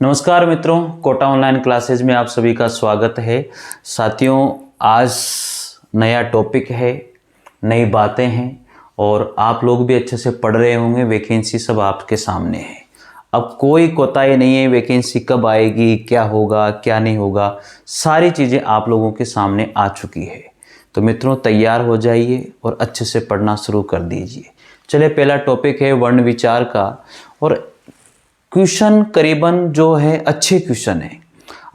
नमस्कार मित्रों, Kota online classes में आप सभी का स्वागत है। साथियों, आज नया टॉपिक है, नई बातें हैं और आप लोग भी अच्छे से पढ़ रहे होंगे। वैकेंसी सब आपके सामने है। अब कोई कोताही नहीं है, वैकेंसी कब आएगी, क्या होगा, क्या नहीं होगा, सारी चीज़ें आप लोगों के सामने आ चुकी है। तो मित्रों, तैयार हो जाइए और अच्छे से पढ़ना शुरू कर दीजिए। चलिए, पहला टॉपिक है वर्ण विचार का। और क्वेश्चन करीबन जो है अच्छे क्वेश्चन है।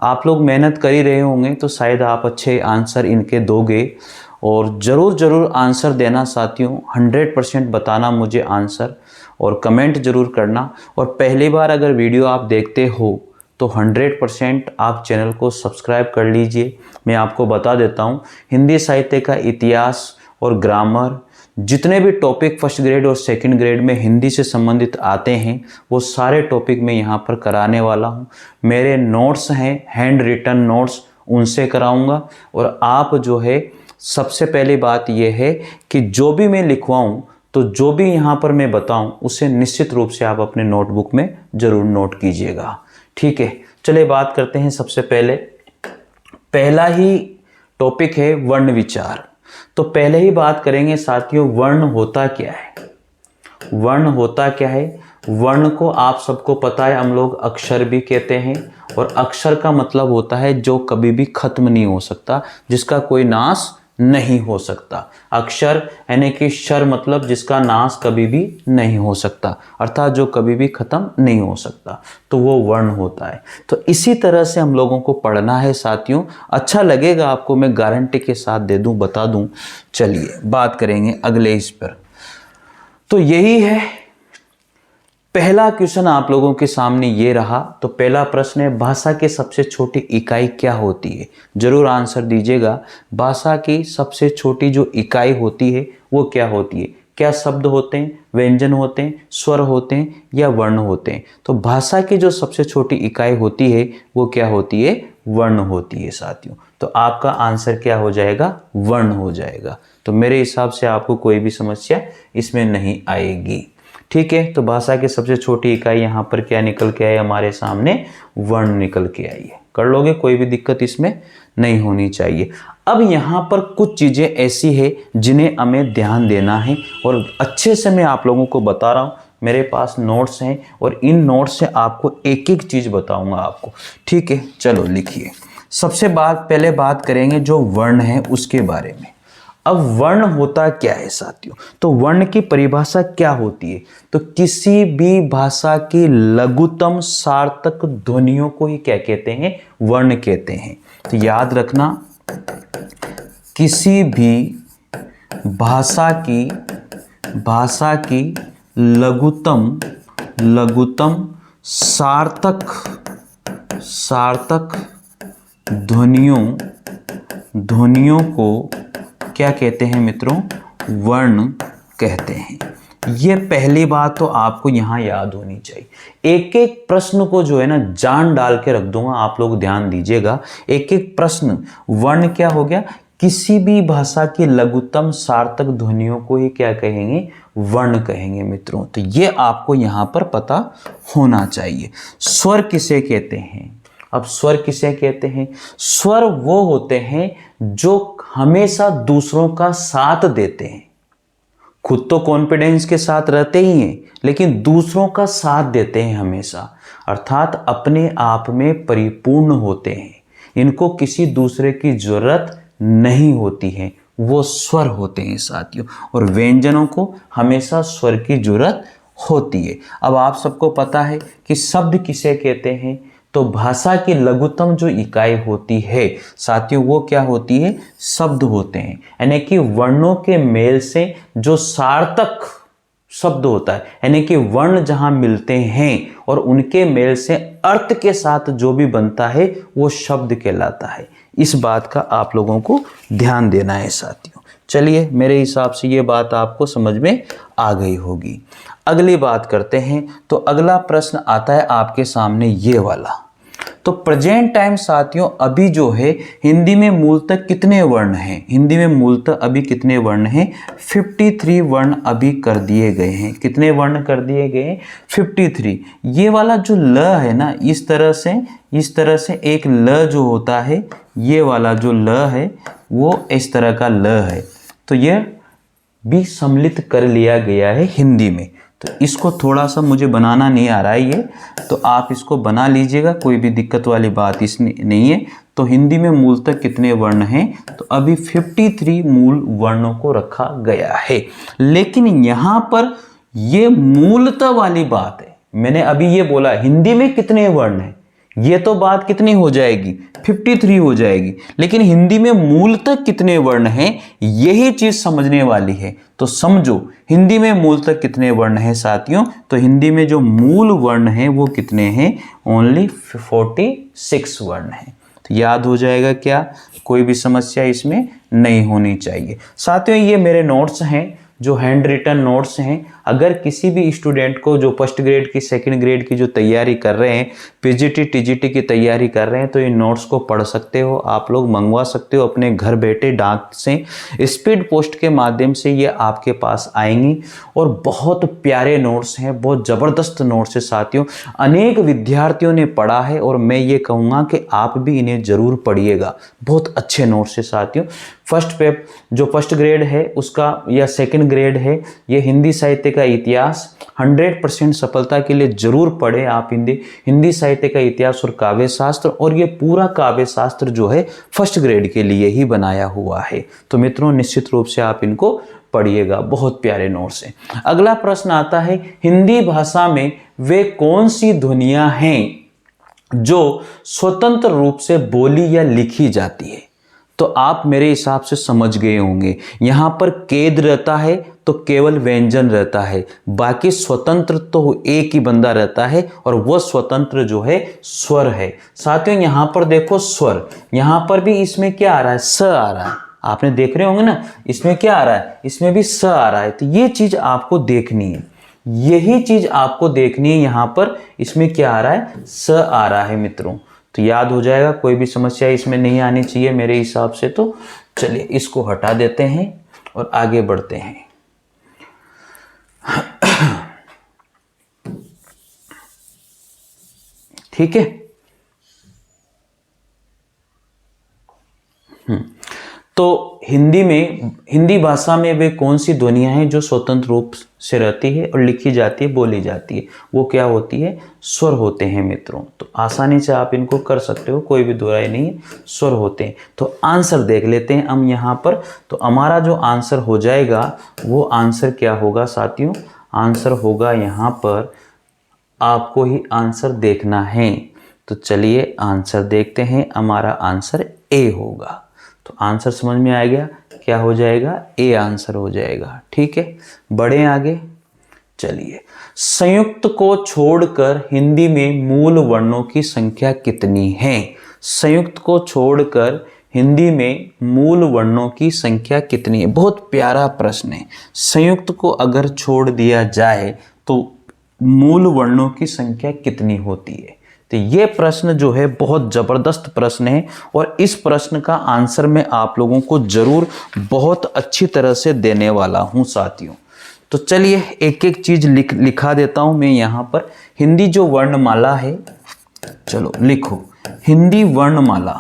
आप लोग मेहनत कर ही रहे होंगे तो शायद आप अच्छे आंसर इनके दोगे। और ज़रूर आंसर देना साथियों, 100% बताना मुझे आंसर और कमेंट ज़रूर करना। और पहली बार अगर वीडियो आप देखते हो तो 100% आप चैनल को सब्सक्राइब कर लीजिए। मैं आपको बता देता हूँ, हिंदी साहित्य का इतिहास और ग्रामर, जितने भी टॉपिक फर्स्ट ग्रेड और सेकंड ग्रेड में हिंदी से संबंधित आते हैं वो सारे टॉपिक मैं यहाँ पर कराने वाला हूँ। मेरे नोट्स हैं, हैंड रिटन नोट्स, उनसे कराऊंगा। और आप जो है, सबसे पहली बात यह है कि जो भी मैं लिखवाऊँ तो जो भी यहाँ पर मैं बताऊँ उसे निश्चित रूप से आप अपने नोटबुक में ज़रूर नोट कीजिएगा। ठीक है, चलिए बात करते हैं। सबसे पहले पहला ही टॉपिक है वर्ण विचार। तो पहले ही बात करेंगे साथियों, वर्ण होता क्या है। वर्ण होता क्या है? वर्ण को आप सबको पता है, हम लोग अक्षर भी कहते हैं। और अक्षर का मतलब होता है जो कभी भी खत्म नहीं हो सकता, जिसका कोई नाश नहीं हो सकता। अक्षर यानी कि शर मतलब जिसका नाश कभी भी नहीं हो सकता, अर्थात जो कभी भी खत्म नहीं हो सकता, तो वो वर्ण होता है। तो इसी तरह से हम लोगों को पढ़ना है साथियों। अच्छा लगेगा आपको, मैं गारंटी के साथ दे दूं, बता दूं। चलिए बात करेंगे अगले इस पर। तो यही है पहला क्वेश्चन आप लोगों के सामने ये रहा। तो पहला प्रश्न है, भाषा की सबसे छोटी इकाई क्या होती है? जरूर आंसर दीजिएगा। भाषा की सबसे छोटी जो इकाई होती है वो क्या होती है? क्या शब्द होते हैं, व्यंजन होते हैं, स्वर होते हैं या वर्ण होते हैं? तो भाषा की जो सबसे छोटी इकाई होती है वो क्या होती है? वर्ण होती है साथियों। तो आपका आंसर क्या हो जाएगा? वर्ण हो जाएगा। तो मेरे हिसाब से आपको कोई भी समस्या इसमें नहीं आएगी। ठीक है, तो भाषा की सबसे छोटी इकाई यहाँ पर क्या निकल के आई हमारे सामने? वर्ण निकल के आई है। कर लोगे, कोई भी दिक्कत इसमें नहीं होनी चाहिए। अब यहाँ पर कुछ चीज़ें ऐसी है जिन्हें हमें ध्यान देना है और अच्छे से मैं आप लोगों को बता रहा हूँ। मेरे पास नोट्स हैं और इन नोट्स से आपको एक एक चीज़ बताऊँगा आपको। ठीक है, चलो लिखिए। सबसे पहले बात करेंगे जो वर्ण है उसके बारे में। अब वर्ण होता क्या है साथियों? तो वर्ण की परिभाषा क्या होती है? तो किसी भी भाषा की लघुतम सार्थक ध्वनियों को ही क्या कहते हैं? वर्ण कहते हैं। तो याद रखना, किसी भी भाषा की लघुतम सार्थक ध्वनियों को क्या कहते हैं मित्रों? वर्ण कहते हैं। ये पहली बात तो आपको यहां याद होनी चाहिए। एक एक प्रश्न को जो है ना जान डाल के रख दूंगा, आप लोग ध्यान दीजिएगा। एक एक प्रश्न। वर्ण क्या हो गया? किसी भी भाषा की लघुतम सार्थक ध्वनियों को ही क्या कहेंगे? वर्ण कहेंगे मित्रों। तो ये आपको यहां पर पता होना चाहिए। स्वर किसे कहते हैं? अब स्वर किसे कहते हैं? स्वर वो होते हैं जो हमेशा दूसरों का साथ देते हैं। खुद तो कॉन्फिडेंस के साथ रहते ही हैं, लेकिन दूसरों का साथ देते हैं हमेशा, अर्थात अपने आप में परिपूर्ण होते हैं। इनको किसी दूसरे की जरूरत नहीं होती है, वो स्वर होते हैं साथियों। और व्यंजनों को हमेशा स्वर की जरूरत होती है। अब आप सबको पता है कि शब्द किसे कहते हैं? तो भाषा की लघुतम जो इकाई होती है साथियों वो क्या होती है? शब्द होते हैं। यानी कि वर्णों के मेल से जो सार्थक शब्द होता है, यानी कि वर्ण जहां मिलते हैं और उनके मेल से अर्थ के साथ जो भी बनता है वो शब्द कहलाता है। इस बात का आप लोगों को ध्यान देना है साथियों। चलिए, मेरे हिसाब से ये बात आपको समझ में आ गई होगी। अगली बात करते हैं। तो अगला प्रश्न आता है आपके सामने ये वाला। तो प्रेजेंट टाइम साथियों अभी जो है हिंदी में मूलतः कितने वर्ण हैं, हिंदी में मूलतः अभी कितने वर्ण हैं, 53 वर्ण अभी कर दिए गए हैं। कितने वर्ण कर दिए गए हैं, 53। ये वाला जो ल है ना, इस तरह से एक ल जो होता है, ये वाला जो ल है वो इस तरह का ल है, तो ये भी सम्मिलित कर लिया गया है हिंदी में। तो इसको थोड़ा सा मुझे बनाना नहीं आ रहा है ये, तो आप इसको बना लीजिएगा, कोई भी दिक्कत वाली बात इसमें नहीं है। तो हिंदी में मूलतः कितने वर्ण हैं, तो अभी 53 मूल वर्णों को रखा गया है। लेकिन यहाँ पर ये मूलतः वाली बात है, मैंने अभी ये बोला हिंदी में कितने वर्ण हैं, ये तो बात कितनी हो जाएगी, 53 हो जाएगी। लेकिन हिंदी में मूलतः कितने वर्ण हैं, यही चीज समझने वाली है। तो समझो हिंदी में मूलतः कितने वर्ण हैं साथियों, तो हिंदी में जो मूल वर्ण हैं वो कितने हैं, ओनली 46 वर्ण हैं। तो याद हो जाएगा क्या, कोई भी समस्या इसमें नहीं होनी चाहिए। साथियों ये मेरे नोट्स हैं, जो हैंड रिटन नोट्स हैं। अगर किसी भी स्टूडेंट को जो फर्स्ट ग्रेड की, सेकंड ग्रेड की जो तैयारी कर रहे हैं, पीजीटी टीजीटी की तैयारी कर रहे हैं, तो इन नोट्स को पढ़ सकते हो, आप लोग मंगवा सकते हो अपने घर बैठे डाक से, स्पीड पोस्ट के माध्यम से ये आपके पास आएंगी। और बहुत प्यारे नोट्स हैं, बहुत ज़बरदस्त नोट्स है साथियों, अनेक विद्यार्थियों ने पढ़ा है और मैं ये कहूँगा कि आप भी इन्हें ज़रूर पढ़िएगा। बहुत अच्छे नोट्स है साथियों। जो फर्स्ट ग्रेड है उसका या सेकंड ग्रेड है, ये हिंदी साहित्य का इतिहास 100% सफलता के लिए जरूर पढ़ें आप। हिंदी साहित्य का इतिहास और काव्य शास्त्र, और ये पूरा काव्य शास्त्र जो है फर्स्ट ग्रेड के लिए ही बनाया हुआ है। तो मित्रों निश्चित रूप से आप इनको पढ़िएगा, बहुत प्यारे नोट्स हैं। अगला प्रश्न आता है, हिंदी भाषा में वे कौन सी ध्वनियां हैं जो स्वतंत्र रूप से बोली या लिखी जाती है। तो आप मेरे हिसाब से समझ गए होंगे, यहाँ पर केद रहता है तो केवल व्यंजन रहता है, बाकी स्वतंत्र तो एक ही बंदा रहता है और वह स्वतंत्र जो है स्वर है। साथियों यहाँ पर देखो स्वर, यहाँ पर भी इसमें क्या आ रहा है, स आ रहा है, आपने देख रहे होंगे ना, इसमें क्या आ रहा है, इसमें भी स आ रहा है। तो ये चीज आपको देखनी है, यही चीज आपको देखनी है। यहाँ पर इसमें क्या आ रहा है, स आ रहा है मित्रों। तो याद हो जाएगा, कोई भी समस्या इसमें नहीं आनी चाहिए मेरे हिसाब से। तो चलिए इसको हटा देते हैं और आगे बढ़ते हैं। ठीक है, तो हिंदी भाषा में वे कौन सी ध्वनियां हैं जो स्वतंत्र रूप से रहती है और लिखी जाती है, बोली जाती है, वो क्या होती है, स्वर होते हैं मित्रों। तो आसानी से आप इनको कर सकते हो, कोई भी दुराई नहीं है, स्वर होते हैं। तो आंसर देख लेते हैं हम यहाँ पर। तो हमारा जो आंसर हो जाएगा वो आंसर क्या होगा साथियों, आंसर होगा यहाँ पर, आपको ही आंसर देखना है। तो चलिए आंसर देखते हैं, हमारा आंसर ए होगा। तो आंसर समझ में आ गया, क्या हो जाएगा, ए आंसर हो जाएगा। ठीक है, बढ़े आगे। चलिए, संयुक्त को छोड़कर हिंदी में मूल वर्णों की संख्या कितनी है। संयुक्त को छोड़कर हिंदी में मूल वर्णों की संख्या कितनी है, बहुत प्यारा प्रश्न है। संयुक्त को अगर छोड़ दिया जाए तो मूल वर्णों की संख्या कितनी होती है। तो ये प्रश्न जो है बहुत ज़बरदस्त प्रश्न है और इस प्रश्न का आंसर मैं आप लोगों को ज़रूर बहुत अच्छी तरह से देने वाला हूं साथियों। तो चलिए एक एक चीज़ लिखा देता हूं मैं यहाँ पर। हिंदी जो वर्णमाला है, चलो लिखो, हिंदी वर्णमाला।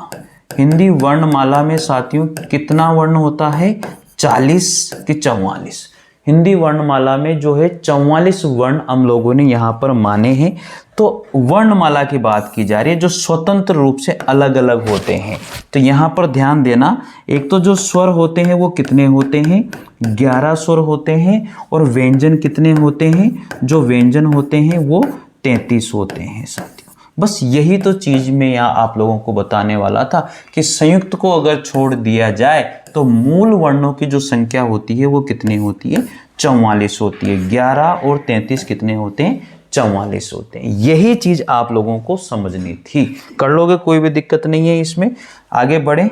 हिंदी वर्णमाला में साथियों कितना वर्ण होता है, 40 कि 44। हिंदी वर्णमाला में जो है 44 वर्ण हम लोगों ने यहाँ पर माने हैं। तो वर्णमाला की बात की जा रही है जो स्वतंत्र रूप से अलग अलग होते हैं। तो यहाँ पर ध्यान देना, एक तो जो स्वर होते हैं वो कितने होते हैं, 11 स्वर होते हैं, और व्यंजन कितने होते हैं, जो व्यंजन होते हैं वो 33 होते हैं साथियों। बस यही तो चीज़ मैं यहाँ आप लोगों को बताने वाला था कि संयुक्त को अगर छोड़ दिया जाए तो मूल वर्णों की जो संख्या होती है वो कितनी होती है, 44 होती है। 11 और 33 कितने होते हैं, 44 होते हैं। यही चीज़ आप लोगों को समझनी थी, कर लोगे, कोई भी दिक्कत नहीं है इसमें। आगे बढ़े,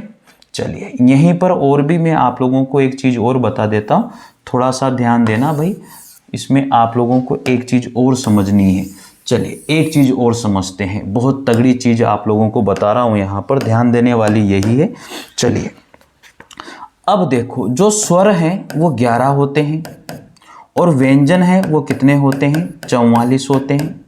चलिए यहीं पर और भी मैं आप लोगों को एक चीज़ और बता देता हूँ, थोड़ा सा ध्यान देना भाई, इसमें आप लोगों को एक चीज़ और समझनी है। चलिए एक चीज और समझते हैं, बहुत तगड़ी चीज आप लोगों को बता रहा हूं, यहां पर ध्यान देने वाली यही है। चलिए अब देखो, जो स्वर हैं वो 11 होते हैं और व्यंजन है वो कितने होते हैं? 44 होते हैं।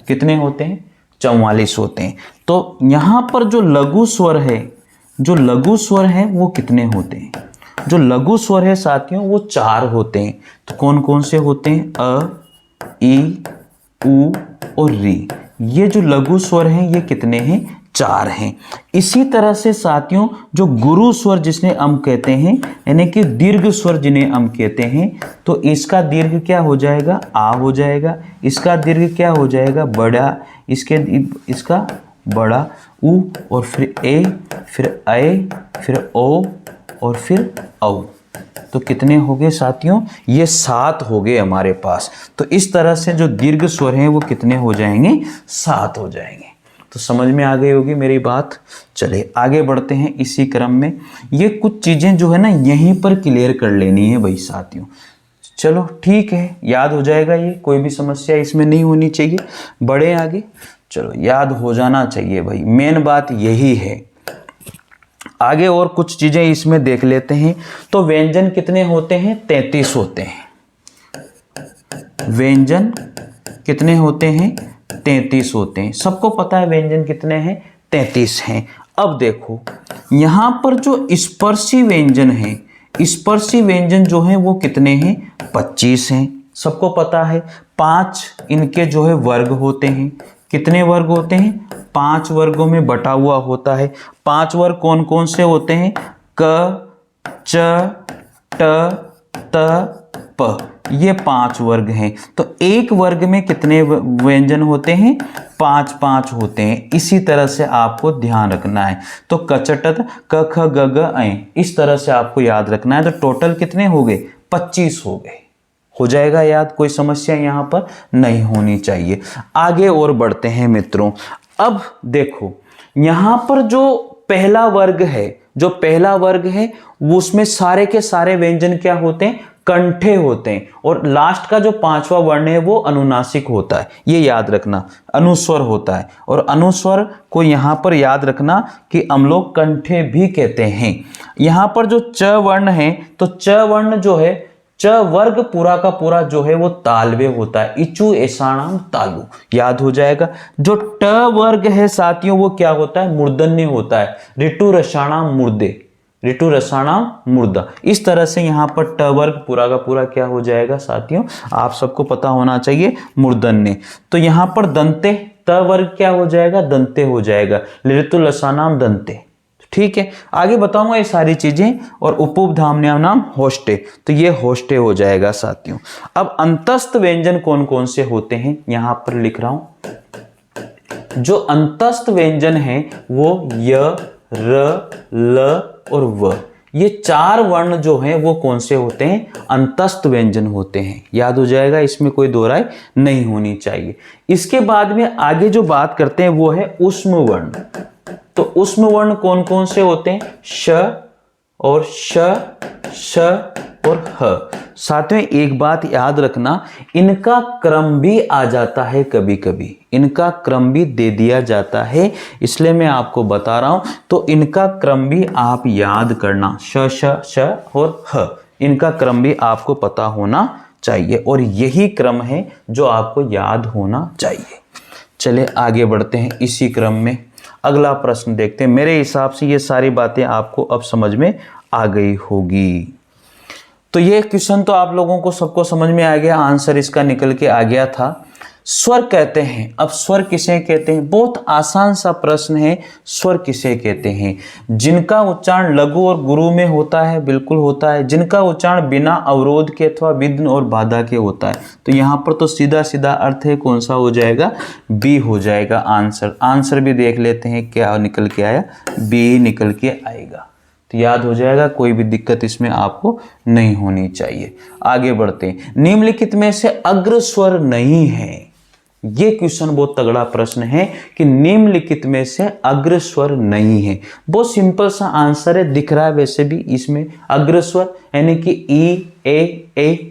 कितने होते हैं? 44 होते हैं। तो यहां पर जो लघु स्वर है, जो लघु स्वर है वो कितने होते हैं? जो लघु स्वर है साथियों वो 4 होते हैं। तो कौन कौन से होते हैं? अ, ई, उ और री। ये जो लघु स्वर हैं ये कितने हैं? 4 हैं। इसी तरह से साथियों जो गुरु स्वर जिसने अम कहते हैं, यानी कि दीर्घ स्वर जिन्हें अम कहते हैं, तो इसका दीर्घ क्या हो जाएगा? आ हो जाएगा। इसका दीर्घ क्या हो जाएगा? बड़ा। इसका बड़ा उ, और फिर ए, फिर ए, फिर ओ और फिर औ। तो कितने हो गए साथियों? ये 7 हो गए हमारे पास। तो इस तरह से जो दीर्घ स्वर हैं वो कितने हो जाएंगे? 7 हो जाएंगे। तो समझ में आ गई होगी मेरी बात। चलिए आगे बढ़ते हैं इसी क्रम में। ये कुछ चीजें जो है ना यहीं पर क्लियर कर लेनी है भाई साथियों। चलो ठीक है, याद हो जाएगा, ये कोई भी समस्या इसमें नहीं होनी चाहिए। बढ़े आगे, चलो याद हो जाना चाहिए भाई, मेन बात यही है। आगे और कुछ चीजें इसमें देख लेते हैं। तो व्यंजन कितने होते हैं? 33 होते हैं। व्यंजन कितने होते हैं? 33 होते हैं। सबको पता है व्यंजन कितने हैं? 33 हैं। अब देखो यहां पर जो स्पर्शी व्यंजन है, स्पर्शी व्यंजन जो है वो कितने हैं? 25 हैं। सबको पता है 5 इनके जो है वर्ग होते हैं। कितने वर्ग होते हैं? 5 वर्गों में बटा हुआ होता है। 5 वर्ग कौन कौन से होते हैं? क, च, ट, त, प। ये 5 वर्ग हैं। तो एक वर्ग में कितने व्यंजन होते हैं? 5 होते हैं। इसी तरह से आपको ध्यान रखना है। तो कचटत, क, ख, ग, घ, ऐ, इस तरह से आपको याद रखना है। तो टोटल कितने हो गए? 25 हो गए। हो जाएगा याद, कोई समस्या यहां पर नहीं होनी चाहिए। आगे और बढ़ते हैं मित्रों। अब देखो यहां पर जो पहला वर्ग है, जो पहला वर्ग है वो उसमें सारे के सारे व्यंजन क्या होते हैं? कंठे होते हैं। और लास्ट का जो 5वां वर्ण है वो अनुनासिक होता है, ये याद रखना, अनुस्वर होता है। और अनुस्वर को यहां पर याद रखना कि हम लोग कंठे भी कहते हैं। यहां पर जो च वर्ण है, तो च वर्ण जो है, च वर्ग पूरा का पूरा जो है वो तालव्य होता है। इचु ऐसाणाम तालु, याद हो जाएगा। जो ट वर्ग है साथियों वो क्या होता है? मूर्धन्य होता है। ऋतु रसाणाम मूर्धे, ऋतु रसाणाम मूर्धा। इस तरह से यहाँ पर ट वर्ग पूरा का पूरा क्या हो जाएगा साथियों? आप सबको पता होना चाहिए, मूर्धन्य। तो यहाँ पर दंते, त वर्ग क्या हो जाएगा? दंते हो जाएगा। ऋतु रसाणाम दंते। ठीक है, आगे बताऊंगा ये सारी चीजें। और उपधाम्याम नाम होस्टे, तो ये होस्टे हो जाएगा साथियों। अब अंतस्थ व्यंजन कौन कौन से होते हैं यहां पर लिख रहा हूं। जो अंतस्थ व्यंजन है वो य, र, ल और व, ये 4 वर्ण जो हैं वो कौन से होते हैं? अंतस्थ व्यंजन होते हैं। याद हो जाएगा, इसमें कोई दो राय नहीं होनी चाहिए। इसके बाद में आगे जो बात करते हैं वो है उष्म वर्ण। तो उष्म वर्ण कौन कौन से होते हैं? श और श, श और ह। साथ में एक बात याद रखना, इनका क्रम भी आ जाता है, कभी कभी इनका क्रम भी दे दिया जाता है, इसलिए मैं आपको बता रहा हूं। तो इनका क्रम भी आप याद करना, श, श, श और ह, इनका क्रम भी आपको पता होना चाहिए। और यही क्रम है जो आपको याद होना चाहिए। चले आगे बढ़ते हैं इसी क्रम में। अगला प्रश्न देखते हैं। मेरे हिसाब से ये सारी बातें आपको अब समझ में आ गई होगी। तो ये क्वेश्चन तो आप लोगों को सबको समझ में आ गया, आंसर इसका निकल के आ गया था। स्वर कहते हैं, अब स्वर किसे कहते हैं? बहुत आसान सा प्रश्न है। स्वर किसे कहते हैं? जिनका उच्चारण लघु और गुरु में होता है, बिल्कुल होता है। जिनका उच्चारण बिना अवरोध के अथवा विघ्न और बाधा के होता है। तो यहाँ पर तो सीधा सीधा अर्थ है, कौन सा हो जाएगा? बी हो जाएगा आंसर। आंसर भी देख लेते हैं क्या निकल के आया, बी निकल के आएगा। तो याद हो जाएगा, कोई भी दिक्कत इसमें आपको नहीं होनी चाहिए। आगे बढ़ते हैं। निम्नलिखित में से अग्र स्वर नहीं है। ये क्वेश्चन बहुत तगड़ा प्रश्न है कि निम्नलिखित में से अग्र स्वर नहीं है। बहुत सिंपल सा आंसर है, दिख रहा है वैसे भी इसमें। अग्र स्वर यानी कि ई, ए, ई,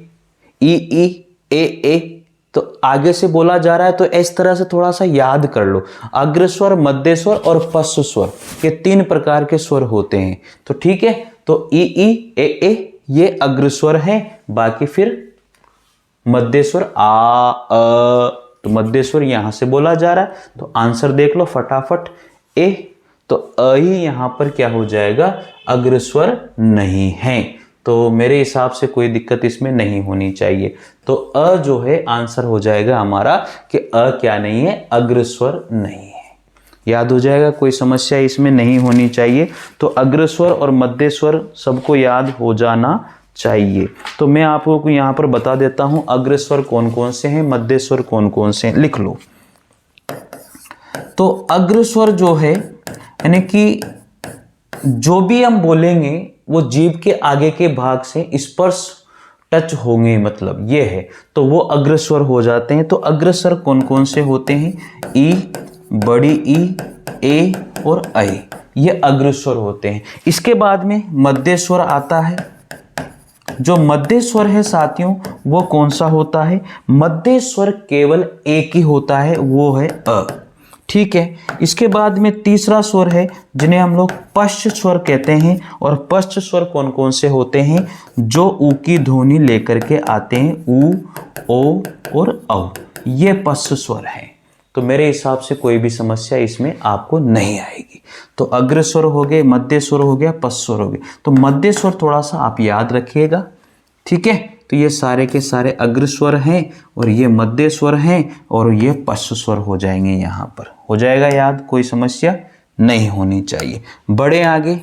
ई, ए, तो आगे से बोला जा रहा है तो इस तरह से थोड़ा सा याद कर लो। अग्रस्वर, मध्य स्वर और पश्च स्वर, ये 3 प्रकार के स्वर होते हैं। तो ठीक है, तो ई ई ए ये अग्रस्वर है, बाकी फिर मध्य स्वर आ तो मध्य स्वर यहां से बोला जा रहा है, तो आंसर देख लो फटाफट ए। तो अ ही यहां पर क्या हो जाएगा, अग्रस्वर नहीं है। तो मेरे हिसाब से कोई दिक्कत इसमें नहीं होनी चाहिए। तो अ जो है आंसर हो जाएगा हमारा कि अ क्या नहीं है, अग्रस्वर नहीं है। याद हो जाएगा, कोई समस्या इसमें नहीं होनी चाहिए। तो अग्रस्वर और मध्य स्वर सबको याद हो जाना चाहिए। तो मैं आप लोगों को यहां पर बता देता हूं अग्रस्वर कौन कौन से हैं, मध्य स्वर कौन कौन से हैं, लिख लो। तो अग्रस्वर जो है यानी कि जो भी हम बोलेंगे वो जीभ के आगे के भाग से स्पर्श टच होंगे, मतलब ये है, तो वो अग्रस्वर हो जाते हैं। तो अग्रस्वर कौन कौन से होते हैं, ई, बड़ी ई, ए और ऐ, ये अग्रस्वर होते हैं। इसके बाद में मध्य स्वर आता है। जो मध्य स्वर है साथियों वो कौन सा होता है, मध्य स्वर केवल एक ही होता है, वो है अ। ठीक है, इसके बाद में तीसरा स्वर है जिन्हें हम लोग पश्च स्वर कहते हैं। और पश्च स्वर कौन कौन से होते हैं, जो ऊ की ध्वनि लेकर के आते हैं, ऊ, ओ और औ, ये पश्च स्वर है। तो मेरे हिसाब से कोई भी समस्या इसमें आपको नहीं आएगी। तो अग्र स्वर हो गए, मध्य स्वर हो गया, पश्च स्वर हो गए। तो मध्य स्वर थोड़ा सा आप याद रखिएगा, ठीक है। तो ये सारे के सारे अग्र स्वर हैं और ये मध्य स्वर हैं और ये पश्च स्वर हो जाएंगे, यहाँ पर हो जाएगा याद, कोई समस्या नहीं होनी चाहिए। बढ़े आगे,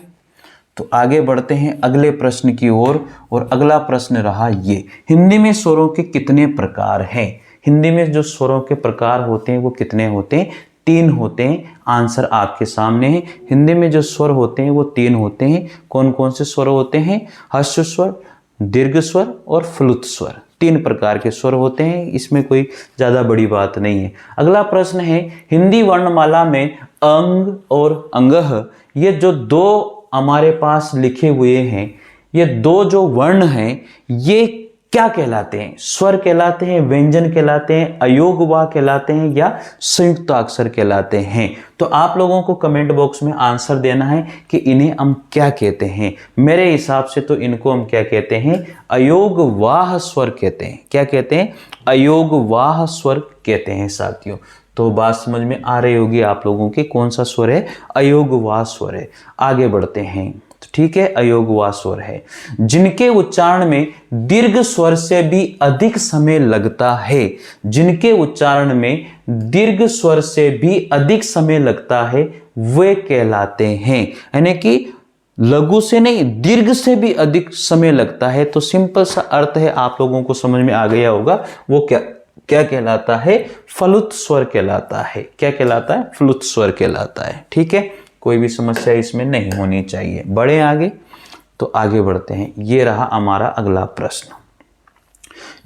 तो आगे बढ़ते हैं अगले प्रश्न की ओर। और अगला प्रश्न रहा ये, हिंदी में स्वरों के कितने प्रकार हैं। हिंदी में जो स्वरों के प्रकार होते हैं वो कितने होते हैं, 3 होते हैं। आंसर आपके सामने है। हिंदी में जो स्वर होते हैं वो 3 होते हैं। कौन कौन से स्वर होते हैं, ह्रस्व स्वर, दीर्घ स्वर और फ्लुत स्वर, 3 प्रकार के स्वर होते हैं। इसमें कोई ज्यादा बड़ी बात नहीं है। अगला प्रश्न है, हिंदी वर्णमाला में अंग और अंगः, ये जो 2 हमारे पास लिखे हुए हैं, ये 2 जो वर्ण हैं ये क्या कहलाते हैं, स्वर कहलाते हैं, व्यंजन कहलाते हैं, अयोगवाह कहलाते हैं या संयुक्त अक्षर कहलाते हैं। तो आप लोगों को कमेंट बॉक्स में आंसर देना है कि इन्हें हम क्या कहते हैं। मेरे हिसाब से तो इनको हम क्या कहते हैं, अयोगवाह स्वर कहते हैं। क्या कहते हैं, अयोगवाह स्वर कहते हैं साथियों। तो बात समझ में आ रही होगी आप लोगों की, कौन सा स्वर है, अयोगवाह स्वर है। आगे बढ़ते हैं, तो ठीक है, अयोगवाह स्वर है। जिनके उच्चारण में दीर्घ स्वर से भी अधिक समय लगता है, जिनके उच्चारण में दीर्घ स्वर से भी अधिक समय लगता है, वे कहलाते हैं। यानी कि लघु से नहीं, दीर्घ से भी अधिक समय लगता है। तो सिंपल सा अर्थ है, आप लोगों को समझ में आ गया होगा, वो क्या कहलाता है, फलुत स्वर कहलाता है। क्या कहलाता है, फलुत स्वर कहलाता है। ठीक है, कोई भी समस्या इसमें नहीं होनी चाहिए। बढ़े आगे, तो आगे बढ़ते हैं। ये रहा हमारा अगला प्रश्न,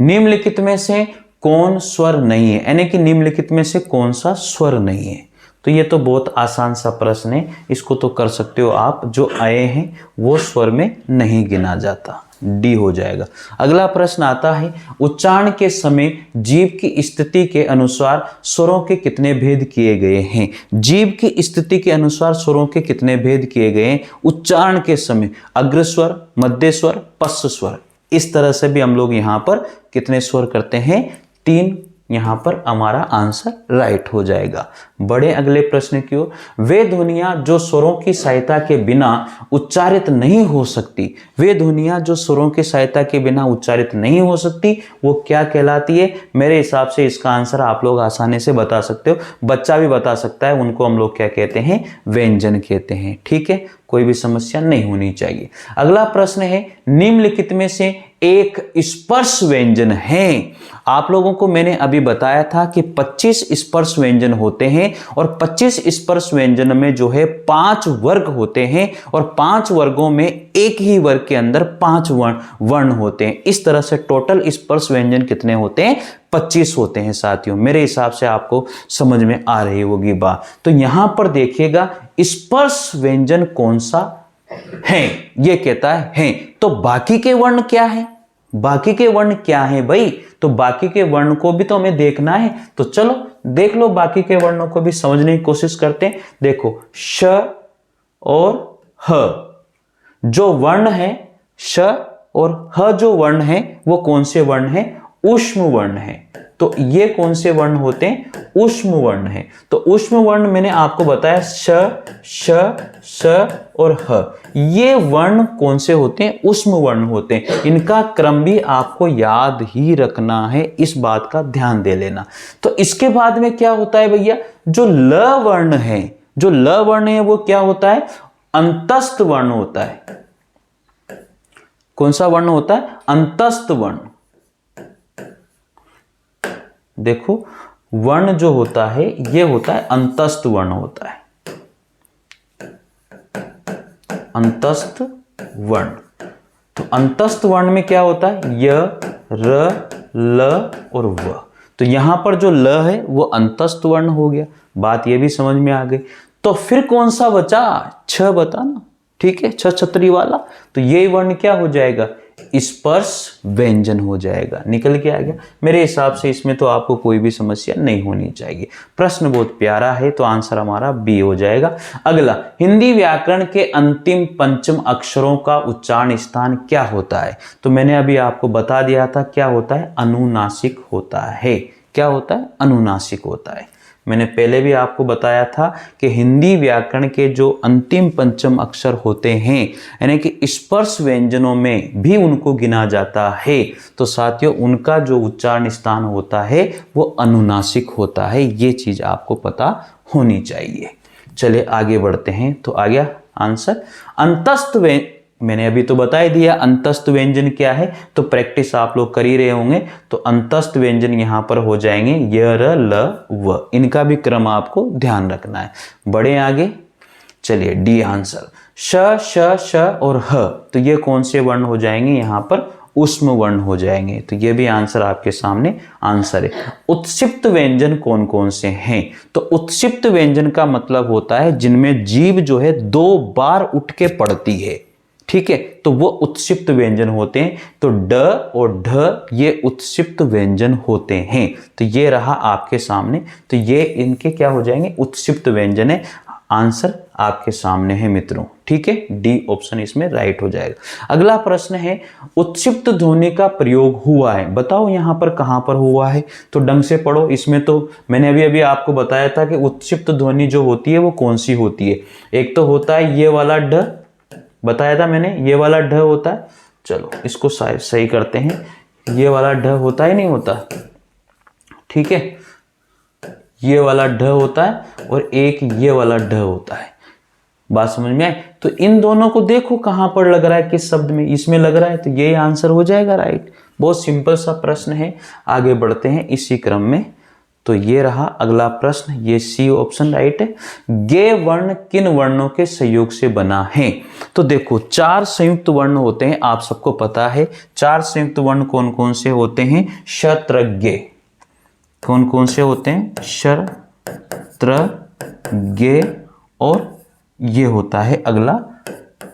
निम्नलिखित में से कौन स्वर नहीं है, यानी कि निम्नलिखित में से कौन सा स्वर नहीं है। तो ये तो बहुत आसान सा प्रश्न है, इसको तो कर सकते हो आप। जो आए हैं वो स्वर में नहीं गिना जाता, डी हो जाएगा। अगला प्रश्न आता है, उच्चारण के समय जीभ की स्थिति के अनुसार स्वरों के कितने भेद किए गए हैं। जीभ की स्थिति के अनुसार स्वरों के कितने भेद किए गए हैं उच्चारण के समय, अग्रस्वर, मध्य स्वर, पश्च स्वर। इस तरह से भी हम लोग यहाँ पर कितने स्वर करते हैं, 3। यहां पर हमारा आंसर राइट हो जाएगा। बड़े अगले प्रश्न की ओर, वे ध्वनियां जो स्वरों की सहायता के बिना उच्चारित नहीं हो सकती, वे ध्वनियां जो स्वरों की सहायता के बिना उच्चारित नहीं हो सकती, वो क्या कहलाती है। मेरे हिसाब से इसका आंसर आप लोग आसानी से बता सकते हो, बच्चा भी बता सकता है। उनको हम लोग क्या कहते हैं, व्यंजन कहते हैं। ठीक है, कोई भी समस्या नहीं होनी चाहिए। अगला प्रश्न है, निम्नलिखित में से एक स्पर्श व्यंजन है। आप लोगों को मैंने अभी बताया था कि 25 स्पर्श व्यंजन होते हैं और 25 स्पर्श व्यंजन में जो है 5 वर्ग होते हैं और 5 वर्गों में एक ही वर्ग के अंदर 5 वर्ण होते हैं। इस तरह से टोटल स्पर्श व्यंजन कितने होते हैं, 25 होते हैं साथियों। मेरे हिसाब से आपको समझ में आ रही होगी बात। तो यहां पर देखिएगा स्पर्श व्यंजन कौन सा है, ये कहता है। तो बाकी के वर्ण क्या है, बाकी के वर्ण क्या हैं भाई, तो बाकी के वर्ण को भी तो हमें देखना है। तो चलो देख लो, बाकी के वर्णों को भी समझने की कोशिश करते हैं। देखो श और ह जो वर्ण है, श और ह जो वर्ण है वो कौन से वर्ण है, ऊष्म वर्ण है। तो ये कौन से वर्ण होते हैं, ऊष्म वर्ण है। तो ऊष्म वर्ण मैंने आपको बताया श, श, स और ह, ये वर्ण कौन से होते हैं, ऊष्म वर्ण होते हैं। इनका क्रम भी आपको याद ही रखना है, इस बात का ध्यान दे लेना। तो इसके बाद में क्या होता है भैया, जो ल वर्ण है, जो ल वर्ण है वो क्या होता है, अंतस्थ वर्ण होता है। कौन सा वर्ण होता है, अंतस्थ वर्ण। देखो वर्ण जो होता है ये होता है अंतस्थ वर्ण होता है, अंतस्थ वर्ण। तो अंतस्थ वर्ण में क्या होता है, य, र, ल और व। तो यहां पर जो ल है वो अंतस्थ वर्ण हो गया, बात ये भी समझ में आ गई। तो फिर कौन सा बचा, छ बताना, ठीक है, छ छतरी वाला। तो ये वर्ण क्या हो जाएगा, स्पर्श व्यंजन हो जाएगा। निकल के आ गया। मेरे हिसाब से इसमें तो आपको कोई भी समस्या नहीं होनी चाहिए। प्रश्न बहुत प्यारा है, तो आंसर हमारा बी हो जाएगा। अगला, हिंदी व्याकरण के अंतिम पंचम अक्षरों का उच्चारण स्थान क्या होता है। तो मैंने अभी आपको बता दिया था क्या होता है, अनुनासिक होता है। क्या होता है, अनुनासिक होता है। मैंने पहले भी आपको बताया था कि हिंदी व्याकरण के जो अंतिम पंचम अक्षर होते हैं, यानी कि स्पर्श व्यंजनों में भी उनको गिना जाता है। तो साथियों उनका जो उच्चारण स्थान होता है वो अनुनासिक होता है। ये चीज आपको पता होनी चाहिए। चलिए आगे बढ़ते हैं। तो आ गया आंसर अंतस्थ व्यंजन। मैंने अभी तो बता ही दिया अंतस्थ व्यंजन क्या है, तो प्रैक्टिस आप लोग कर ही रहे होंगे। तो अंतस्थ व्यंजन यहां पर हो जाएंगे य, र, ल, व। इनका भी क्रम आपको ध्यान रखना है। बड़े आगे, चलिए डी आंसर। श, श, श और ह, तो ये कौन से वर्ण हो जाएंगे, यहां पर ऊष्म वर्ण हो जाएंगे। तो ये भी आंसर आपके सामने आंसर है। उत्क्षिप्त व्यंजन कौन कौन से हैं, तो उत्क्षिप्त व्यंजन का मतलब होता है जिनमें जीभ जो है 2 बार उठ के पड़ती है, ठीक है, तो वो उत्क्षिप्त व्यंजन होते हैं। तो ड और ढ ये उत्क्षिप्त व्यंजन होते हैं। तो ये रहा आपके सामने। तो ये इनके क्या हो जाएंगे, उत्क्षिप्त व्यंजन है। आंसर आपके सामने है मित्रों, ठीक है, डी ऑप्शन इसमें राइट हो जाएगा। अगला प्रश्न है, उत्क्षिप्त ध्वनि का प्रयोग हुआ है, बताओ यहां पर कहां पर हुआ है। तो ढंग से पढ़ो। इसमें तो मैंने अभी आपको बताया था कि उत्क्षिप्त ध्वनि जो होती है वो कौन सी होती है। एक तो होता है ये वाला ढ, बताया था मैंने, ये वाला ढ होता है। चलो इसको सही करते हैं। ये वाला ढ होता है, नहीं होता, ठीक है, ये वाला ढ होता है और एक ये वाला ढ होता है। बात समझ में आई। तो इन दोनों को देखो कहां पर लग रहा है, किस शब्द में, इसमें लग रहा है, तो ये आंसर हो जाएगा राइट। बहुत सिंपल सा प्रश्न है। आगे बढ़ते हैं इसी क्रम में। तो ये रहा अगला प्रश्न, ये सी ऑप्शन राइट है। गे वर्ण किन वर्णों के संयोग से बना है। तो देखो 4 संयुक्त वर्ण होते हैं, आप सबको पता है। 4 संयुक्त वर्ण कौन कौन से होते हैं, क्षत्रज्ञ। कौन कौन से होते हैं, क्षत्रज्ञ और ये होता है अगला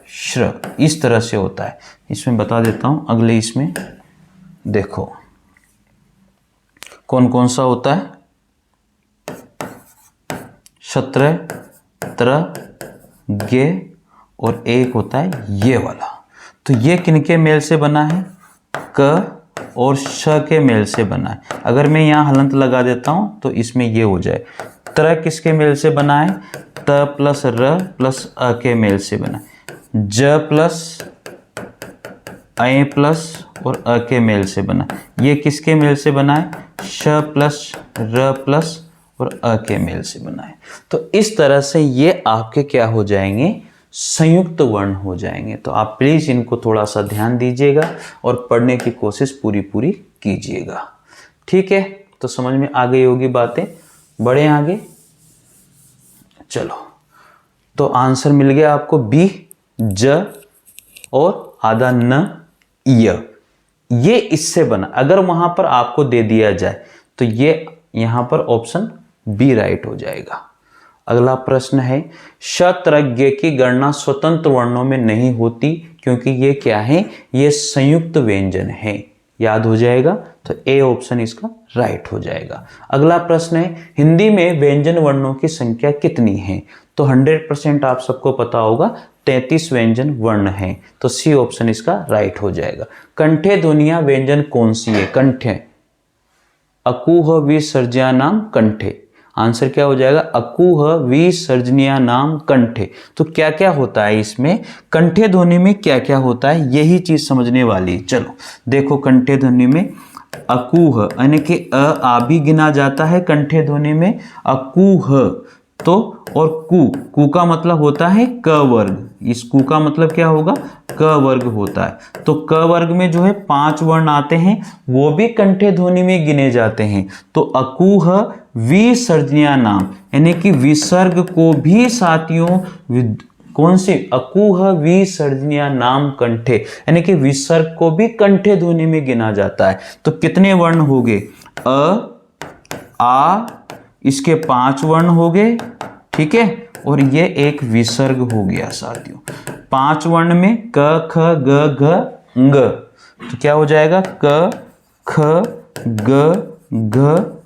श्र। इस तरह से होता है। इसमें बता देता हूं अगले, इसमें देखो कौन कौन सा होता है, क्षत्र, त्र, और एक होता है ये वाला। तो ये किनके मेल से बना है, क और श के मेल से बना है। अगर मैं यहाँ हलंत लगा देता हूं तो इसमें ये हो जाए। त्र किसके मेल से बना है, त प्लस र प्लस अ के मेल से बना है। ज प्लस अ प्लस और अ के मेल से बना है। ये किसके मेल से बना है, श प्लस र प्लस और अ के मेल से बना है। तो इस तरह से ये आपके क्या हो जाएंगे, संयुक्त वर्ण हो जाएंगे। तो आप प्लीज इनको थोड़ा सा ध्यान दीजिएगा और पढ़ने की कोशिश पूरी कीजिएगा, ठीक है। तो समझ में आ गई होगी बातें। बढ़े आगे, चलो। तो आंसर मिल गया आपको बी, ज और आधा न, य। ये इससे बना। अगर वहां पर आपको दे दिया जाए तो ये यहां पर ऑप्शन बी राइट हो जाएगा। अगला प्रश्न है, क्षत्रज्ञ की गणना स्वतंत्र वर्णों में नहीं होती क्योंकि ये क्या है, ये संयुक्त व्यंजन है। याद हो जाएगा। तो ए ऑप्शन इसका राइट हो जाएगा। अगला प्रश्न है, हिंदी में व्यंजन वर्णों की संख्या कितनी है? तो 100% आप सबको पता होगा 33 व्यंजन वर्ण हैं। तो सी ऑप्शन इसका राइट हो जाएगा। कंठे ध्वनियां व्यंजन कौन सी है? कंठे, अकुह विसर्जया नाम कंठे। आंसर क्या हो जाएगा? अकुह विसर्जनीय नाम कंठे। तो क्या क्या होता है इसमें, कंठे ध्वनि में क्या क्या होता है, यही चीज समझने वाली है। चलो देखो, कंठे ध्वनि में अकुह यानी कि आ भी गिना जाता है कंठे ध्वनि में, अकुह। तो और कु का मतलब होता है क वर्ग, इस कु का मतलब क्या होगा? क वर्ग होता है। तो क वर्ग में जो है 5 वर्ण आते हैं, वो भी कंठे ध्वनि में गिने जाते हैं। तो अकुह विसर्जनीय नाम यानी कि विसर्ग को भी साथियों कौन सी? अकुह विसर्जनीय नाम कंठे यानी कि विसर्ग को भी कंठे ध्वनि में गिना जाता है। तो कितने वर्ण हो गए? अ, आ, इसके 5 वर्ण हो गए, ठीक है, और ये एक विसर्ग हो गया साथियों। 5 वर्ण में क ख ग घ ng, तो क्या हो जाएगा? क ख ग घ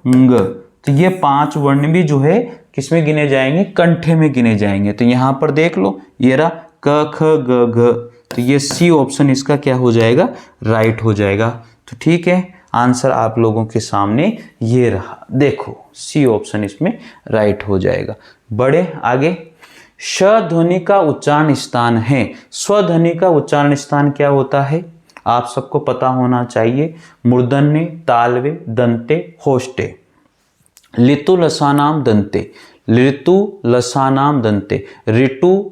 ng। तो ये 5 वर्ण भी जो है किसमें गिने जाएंगे? कंठे में गिने जाएंगे। तो यहां पर देख लो, ये रहा क ख ग घ। तो ये सी ऑप्शन इसका क्या हो जाएगा? राइट हो जाएगा। तो ठीक है, आंसर आप लोगों के सामने ये रहा। देखो सी ऑप्शन इसमें राइट हो जाएगा। बड़े आगे, श ध्वनि का उच्चारण स्थान है। स्व ध्वनि का उच्चारण स्थान क्या होता है? आप सबको पता होना चाहिए। मूर्धन्य, तालवे, दंते, होष्टे। लितु लसानाम दंते, ऋतु लसानाम दंते, ऋतु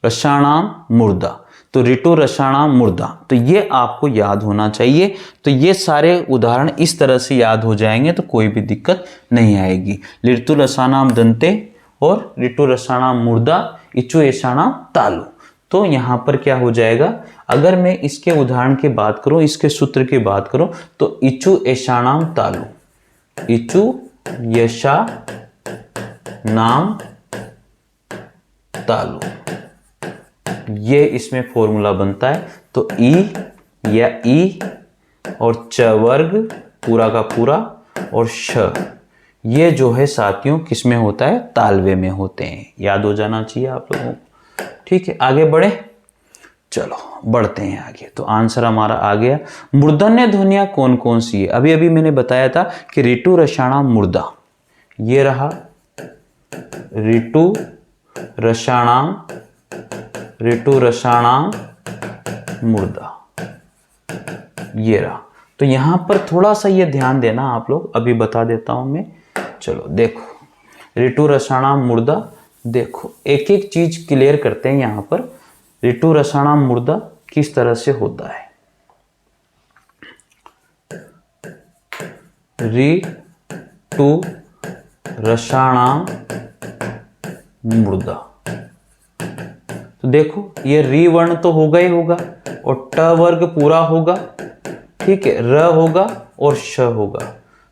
रसाणाम मूर्धा। तो ऋतु रसाणाम मूर्धा, तो ये आपको याद होना चाहिए। तो ये सारे उदाहरण इस तरह से याद हो जाएंगे तो कोई भी दिक्कत नहीं आएगी। ऋतु रसाणाम दंते और ऋतु रसाणाम मूर्धा, इच्छु ऐषाणाम तालु। तो यहाँ पर क्या हो जाएगा? अगर मैं इसके उदाहरण की बात करूं, इसके सूत्र की बात करूं, तो इच्छु ऐषाणाम तालु, इच्छु यशा नाम तालु, ये इसमें फॉर्मूला बनता है। तो ई या ई और च वर्ग पूरा का पूरा और श, ये जो है साथियों किसमें होता है? तालवे में होते हैं। याद हो जाना चाहिए आप लोगों को। ठीक है, आगे बढ़े, चलो बढ़ते हैं आगे। तो आंसर हमारा आ गया। मूर्धन्य ध्वनियां कौन कौन सी है? अभी अभी मैंने बताया था कि ऋतु रसाणाम मूर्धा, ये रहा ऋतु रसाणाम, ऋतु रसाणाम मूर्धा, ये रहा। तो यहां पर थोड़ा सा ये ध्यान देना आप लोग, अभी बता देता हूं मैं। चलो देखो, ऋतु रसाणाम मूर्धा, देखो एक एक चीज क्लियर करते हैं। यहां पर ऋतु रसाणाम मूर्धा किस तरह से होता है? ऋतु रसाणाम मूर्धा, तो देखो ये री वर्ण तो होगा ही होगा और ट वर्ग पूरा होगा, ठीक है, र होगा और श होगा।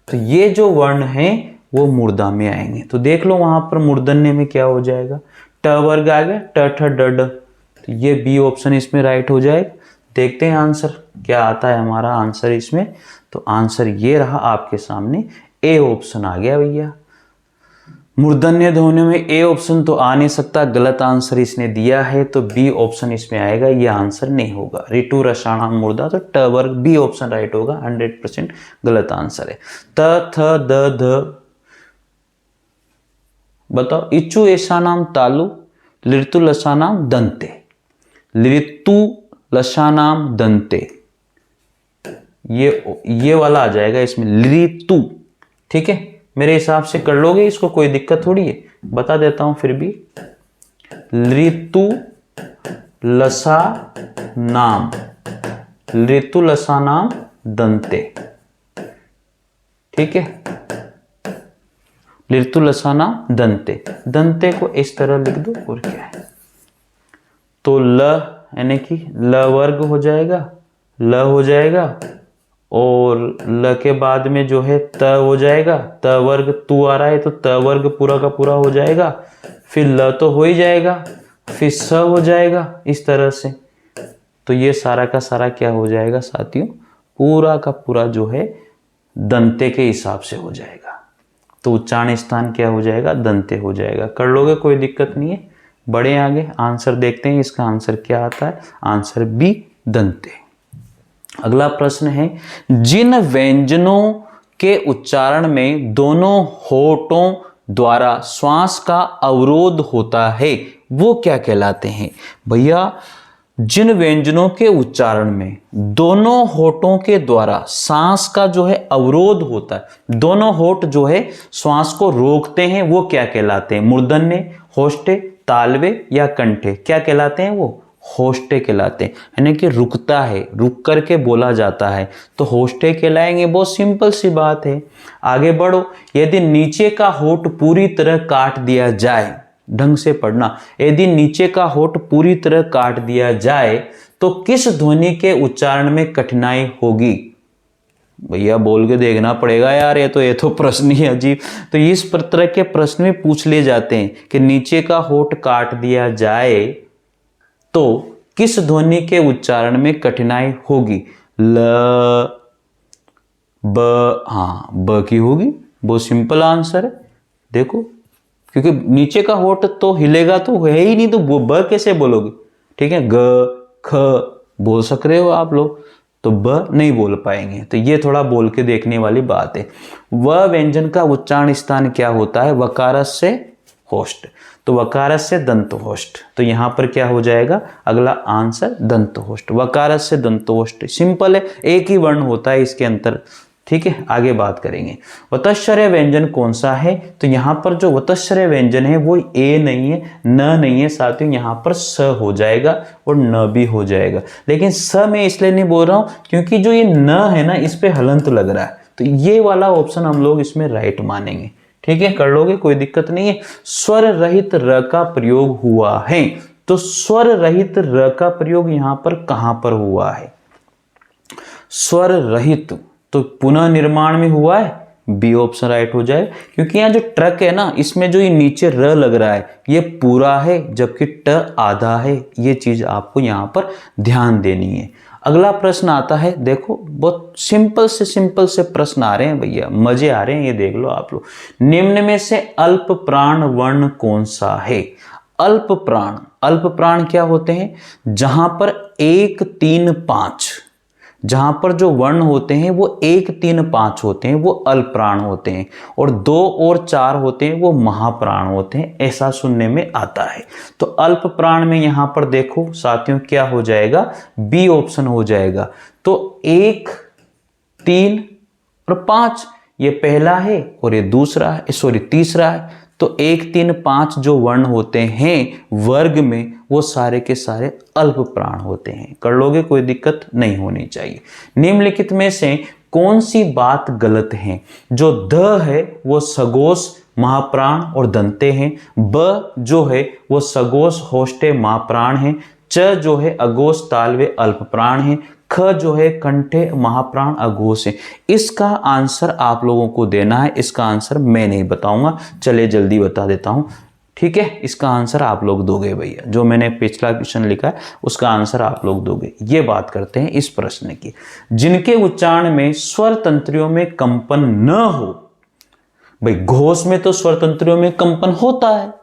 तो ये जो वर्ण हैं वो मूर्धा में आएंगे। तो देख लो वहां पर मूर्धन्य में क्या हो जाएगा? ट वर्ग आ गया, ट ठ ड ड। तो ये बी ऑप्शन इसमें राइट हो जाएगा। देखते हैं आंसर क्या आता है हमारा आंसर इसमें। तो आंसर ये रहा आपके सामने, ए ऑप्शन आ गया भैया। मूर्धन्य ध्वनि में ए ऑप्शन तो आ नहीं सकता, गलत आंसर इसने दिया है। तो बी ऑप्शन इसमें आएगा, ये आंसर नहीं होगा। ऋतु रसाणाम मूर्धा, तो ट वर्ग बी ऑप्शन राइट होगा। 100% गलत आंसर है। त थ द ध, बताओ। इच्छु ऐषाणाम तालु, ऋतु लसानाम दंते, ऋतु लसानाम दंते, ये वाला आ जाएगा इसमें, ऋतु। ठीक है, मेरे हिसाब से कर लोगे इसको, कोई दिक्कत थोड़ी है। बता देता हूं फिर भी, ऋतु लसा नाम, ऋतु लसा नाम दंते, ठीक है, ऋतु लसा नाम दंते। दंते को इस तरह लिख दो और क्या है, तो ल यानी कि ल वर्ग हो जाएगा, ल हो जाएगा, और ल के बाद में जो है त हो जाएगा, त वर्ग तू आ रहा है तो त वर्ग पूरा का पूरा हो जाएगा, फिर ल तो हो ही जाएगा, फिर स हो जाएगा इस तरह से। तो ये सारा का सारा क्या हो जाएगा साथियों, पूरा का पूरा जो है दंते के हिसाब से हो जाएगा। तो उच्चारण स्थान क्या हो जाएगा? दंते हो जाएगा। कर लोगे, कोई दिक्कत नहीं है। बढ़े आगे, आंसर देखते हैं। इसका आंसर क्या आता है? Answer B, Dante. अगला प्रश्न है, जिन व्यंजनों के उच्चारण में दोनों होठों द्वारा श्वास का अवरोध होता है वो क्या कहलाते हैं? भैया, जिन व्यंजनों के उच्चारण में दोनों होठों के द्वारा सांस का जो है अवरोध होता है, दोनों होठ जो है श्वास को रोकते हैं, वो क्या कहलाते हैं? मूर्धन्य, होष्टे, तालवे या कंठे? क्या कहलाते हैं वो? होष्टे कहलाते हैं। यानी कि रुकता है, रुक करके बोला जाता है, तो होष्टे कहलाएंगे। बहुत सिंपल सी बात है। आगे बढ़ो। यदि नीचे का होठ पूरी तरह काट दिया जाए, ढंग से पढ़ना, यदि नीचे का होठ पूरी तरह काट दिया जाए तो किस ध्वनि के उच्चारण में कठिनाई होगी? भैया बोल के देखना पड़ेगा यार, ये तो प्रश्न ही अजीब। तो इस तरह के प्रश्न में पूछ लिए जाते हैं कि नीचे का होठ काट दिया जाए तो किस ध्वनि के उच्चारण में कठिनाई होगी? ल, ब, हाँ ब की होगी। बहुत सिंपल आंसर है। देखो, क्योंकि नीचे का होठ तो हिलेगा तो है ही नहीं, तो ब कैसे बोलोगे? ठीक है, ग ख बोल सक रहे हो आप लोग, तो ब नहीं बोल पाएंगे। तो ये थोड़ा बोल के देखने वाली बात है। व व्यंजन का उच्चारण स्थान क्या होता है? वकारस से होष्ट, तो वकारस से दंत होष्ट। तो यहां पर क्या हो जाएगा? अगला आंसर दंत होष्ट। वकारस से दंत होष्ट सिंपल है, एक ही वर्ण होता है इसके अंतर। ठीक है, आगे बात करेंगे। वतश्चर्य व्यंजन कौन सा है? तो यहां पर जो वतश्चर्य व्यंजन है वो ए नहीं है, न नहीं है साथियों, यहां पर स हो जाएगा और न भी हो जाएगा। लेकिन स मैं इसलिए नहीं बोल रहा हूं क्योंकि जो ये न है ना, इस पे हलंत लग रहा है, तो ये वाला ऑप्शन हम लोग इसमें राइट मानेंगे। ठीक है, कर लोगे, कोई दिक्कत नहीं है। स्वर रहित र का प्रयोग हुआ है, तो स्वर रहित र का प्रयोग यहां पर कहां पर हुआ है? स्वर रहित तो पुनः निर्माण में हुआ है, बी ऑप्शन राइट हो जाए। क्योंकि यहाँ जो ट्रक है ना, इसमें जो ये नीचे र लग रहा है ये पूरा है जबकि ट आधा है। ये चीज आपको यहाँ पर ध्यान देनी है। अगला प्रश्न आता है, देखो बहुत सिंपल से प्रश्न आ रहे हैं भैया, मजे आ रहे हैं, ये देख लो आप लोग। निम्न में से अल्प प्राण वर्ण कौन सा है? अल्प प्राण क्या होते हैं? जहां पर 1, 3, 5, जहां पर जो वर्ण होते हैं वो 1, 3, 5 होते हैं, वो अल्प प्राण होते हैं, और 2 और 4 होते हैं वो महाप्राण होते हैं, ऐसा सुनने में आता है। तो अल्प प्राण में यहां पर देखो साथियों क्या हो जाएगा? बी ऑप्शन हो जाएगा। तो 1, 3 और 5 ये पहला है और ये दूसरा है, सॉरी तीसरा है। तो 1, 3, 5 जो वर्ण होते हैं वर्ग में वो सारे के सारे अल्प प्राण होते हैं। कर लोगे, कोई दिक्कत नहीं होनी चाहिए। निम्नलिखित में से कौन सी बात गलत है? जो द है वो सगोष महाप्राण और दंते हैं, ब जो है वो सगोष होष्टे महाप्राण है, च जो है अघोष तालवे अल्प प्राण है, ख जो है कंठे महाप्राण अघोष है। इसका आंसर आप लोगों को देना है, इसका आंसर मैं नहीं बताऊंगा, चले जल्दी बता देता हूं। ठीक है, इसका आंसर आप लोग दोगे भैया, जो मैंने पिछला क्वेश्चन लिखा है उसका आंसर आप लोग दोगे। ये बात करते हैं इस प्रश्न की। जिनके उच्चारण में स्वर तंत्रियों में कंपन न हो, भाई घोष में तो स्वर तंत्रियों में कंपन होता है,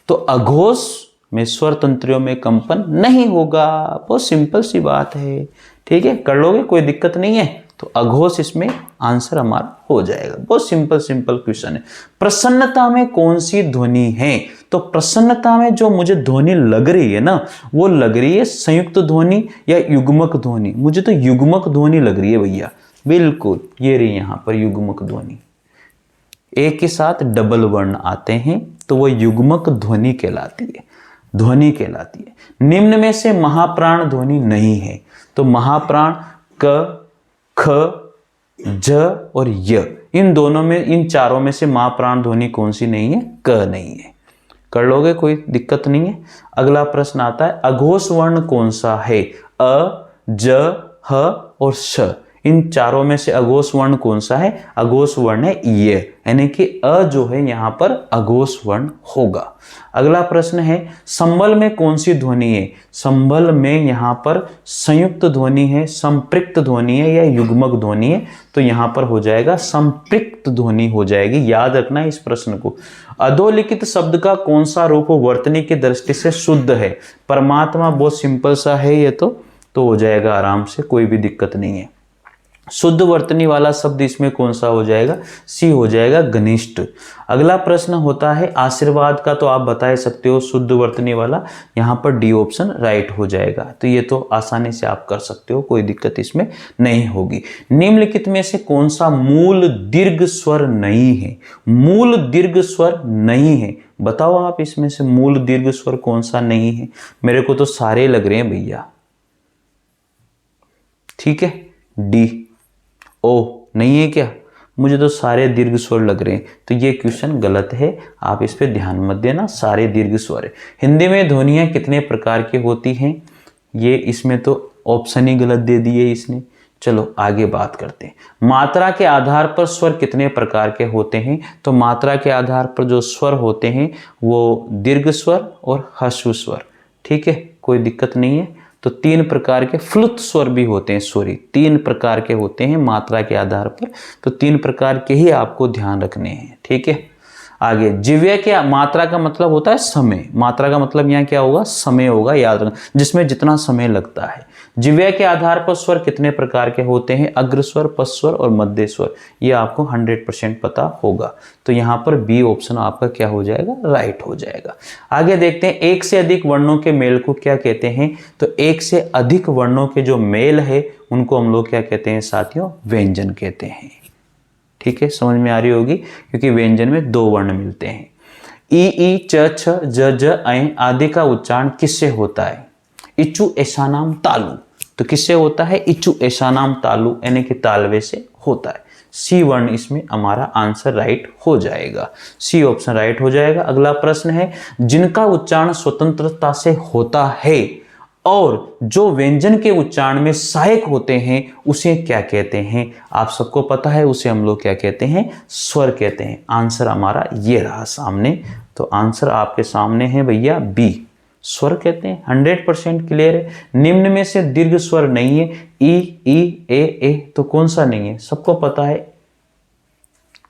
तो अघोष में स्वर तंत्रियों में कंपन नहीं होगा। बहुत सिंपल सी बात है। ठीक है, कर लोगे, कोई दिक्कत नहीं है। तो अघोष इसमें आंसर हमारा हो जाएगा। बहुत सिंपल क्वेश्चन है। प्रसन्नता में कौन सी ध्वनि है? तो प्रसन्नता में जो मुझे ध्वनि लग रही है ना, वो लग रही है संयुक्त ध्वनि या युग्मक ध्वनि। मुझे तो युग्मक ध्वनि लग रही है भैया, बिल्कुल ये रही यहां पर युग्मक ध्वनि। एक के साथ डबल वर्ण आते हैं तो वो युग्मक ध्वनि कहलाती है, निम्न में से महाप्राण ध्वनि नहीं है। तो महाप्राण क, ख, ज और य, इन दोनों में, इन चारों में से महाप्राण ध्वनि कौन सी नहीं है? क नहीं है। कर लोगे, कोई दिक्कत नहीं है। अगला प्रश्न आता है, अघोष वर्ण कौन सा है? अ, ज, ह और श, इन चारों में से अघोष वर्ण कौन सा है? अघोष वर्ण है ये, यानी कि अ जो है यहाँ पर अघोष वर्ण होगा। अगला प्रश्न है संबल में कौन सी ध्वनि है? संबल में यहाँ पर संयुक्त ध्वनि है, संपृक्त ध्वनि है या युग्मक ध्वनि है? तो यहाँ पर हो जाएगा संपृक्त ध्वनि हो जाएगी, याद रखना इस प्रश्न को। अधोलिखित शब्द का कौन सा रूप वर्तनी की दृष्टि से शुद्ध है? परमात्मा बहुत सिंपल सा है ये तो हो जाएगा आराम से, कोई भी दिक्कत नहीं है। शुद्ध वर्तनी वाला शब्द इसमें कौन सा हो जाएगा? सी हो जाएगा, घनिष्ठ। अगला प्रश्न होता है आशीर्वाद का, तो आप बता ही सकते हो शुद्ध वर्तनी वाला, यहाँ पर डी ऑप्शन राइट हो जाएगा। तो ये तो आसानी से आप कर सकते हो, कोई दिक्कत इसमें नहीं होगी। निम्नलिखित में से कौन सा मूल दीर्घ स्वर नहीं है? मूल दीर्घ स्वर नहीं है, बताओ आप इसमें से मूल दीर्घ स्वर कौन सा नहीं है? मेरे को तो सारे लग रहे हैं भैया, ठीक है। डी, ओ नहीं है क्या? मुझे तो सारे दीर्घ स्वर लग रहे हैं, तो ये क्वेश्चन गलत है, आप इस पे ध्यान मत देना, सारे दीर्घ स्वर है। हिंदी में ध्वनियाँ कितने प्रकार की होती हैं? ये इसमें तो ऑप्शन ही गलत दे दिए इसने। चलो आगे बात करते हैं। मात्रा के आधार पर स्वर कितने प्रकार के होते हैं? तो मात्रा के आधार पर जो स्वर होते हैं वो दीर्घ स्वर और ह्रस्व स्वर, ठीक है, कोई दिक्कत नहीं है। तो 3 प्रकार के फ्लुत स्वर भी होते हैं, सॉरी 3 प्रकार के होते हैं मात्रा के आधार पर, तो 3 प्रकार के ही आपको ध्यान रखने हैं, ठीक है। आगे जिव्या के मात्रा का मतलब होता है समय, मात्रा का मतलब यहाँ क्या होगा? समय होगा, याद रखना, जिसमें जितना समय लगता है। जिव्या के आधार पर स्वर कितने प्रकार के होते हैं? अग्र स्वर, पश्च स्वर और मध्य स्वर, ये आपको 100% पता होगा। तो यहाँ पर बी ऑप्शन आपका क्या हो जाएगा? राइट हो जाएगा। आगे देखते हैं एक से अधिक वर्णों के मेल को क्या कहते हैं? तो एक से अधिक वर्णों के जो मेल है उनको हम लोग क्या कहते हैं साथियों? व्यंजन कहते हैं, ठीक है, समझ में आ रही होगी, क्योंकि व्यंजन में 2 वर्ण मिलते हैं। ई, च, छ, ज, ऐ आदि का उच्चारण किससे होता है? इच्चु ऐसा नाम तालु, तो किससे होता है? इच्चु ऐसा नाम तालु यानी कि तालवे से होता है। सी वर्ण इसमें हमारा आंसर राइट हो जाएगा, सी ऑप्शन राइट हो जाएगा। अगला प्रश्न है जिनका उच्चारण स्वतंत्रता से होता है और जो व्यंजन के उच्चारण में सहायक होते हैं उसे क्या कहते हैं? आप सबको पता है, उसे हम लोग क्या कहते हैं? स्वर कहते हैं। आंसर हमारा ये रहा सामने, तो आंसर आपके सामने है भैया बी, स्वर कहते हैं, 100% क्लियर है। निम्न में से दीर्घ स्वर नहीं है, ई, ए, तो कौन सा नहीं है? सबको पता है,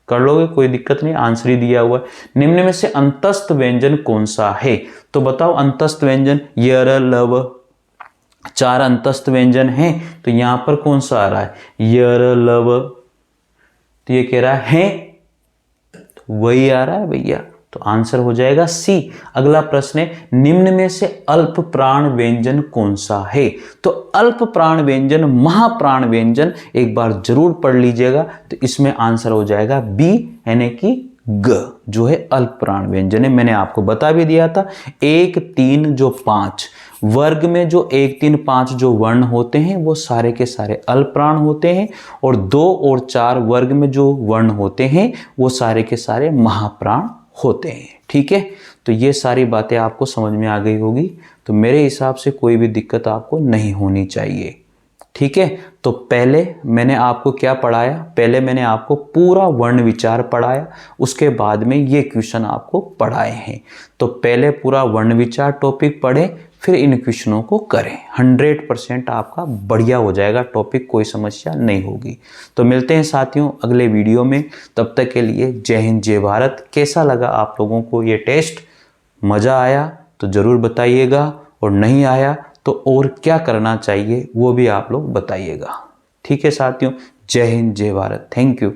कर लोगे, कोई दिक्कत नहीं, आंसर ही दिया हुआ है। निम्न में से अंतस्थ व्यंजन कौन सा है? तो बताओ अंतस्थ व्यंजन, य, लव, 4 अंतस्थ व्यंजन हैं, तो यहां पर कौन सा आ रहा है? य, लव, तो ये कह रहा है तो वही आ रहा है भैया, तो आंसर हो जाएगा सी। अगला प्रश्न है निम्न में से अल्प प्राण व्यंजन कौन सा है? तो अल्प प्राण व्यंजन, महाप्राण व्यंजन एक बार जरूर पढ़ लीजिएगा, तो इसमें आंसर हो जाएगा बी, यानी कि ग जो है अल्प प्राण व्यंजन है। मैंने आपको बता भी दिया था 1, 3 जो 5 वर्ग में जो 1, 3, 5 जो वर्ण होते हैं वो सारे के सारे अल्प प्राण होते हैं, और 2 और 4 वर्ग में जो वर्ण होते हैं वो सारे के सारे महाप्राण होते हैं, ठीक है। तो ये सारी बातें आपको समझ में आ गई होगी, तो मेरे हिसाब से कोई भी दिक्कत आपको नहीं होनी चाहिए, ठीक है। तो पहले मैंने आपको क्या पढ़ाया? पहले मैंने आपको पूरा वर्ण विचार पढ़ाया, उसके बाद में ये क्वेश्चन आपको पढ़ाए हैं। तो पहले पूरा वर्ण विचार टॉपिक पढ़े, फिर इन क्वेश्चनों को करें, 100% आपका बढ़िया हो जाएगा टॉपिक, कोई समस्या नहीं होगी। तो मिलते हैं साथियों अगले वीडियो में, तब तक के लिए जय हिंद जय भारत। कैसा लगा आप लोगों को ये टेस्ट? मज़ा आया तो ज़रूर बताइएगा, और नहीं आया तो और क्या करना चाहिए वो भी आप लोग बताइएगा, ठीक है साथियों। जय हिंद जय भारत, थैंक यू।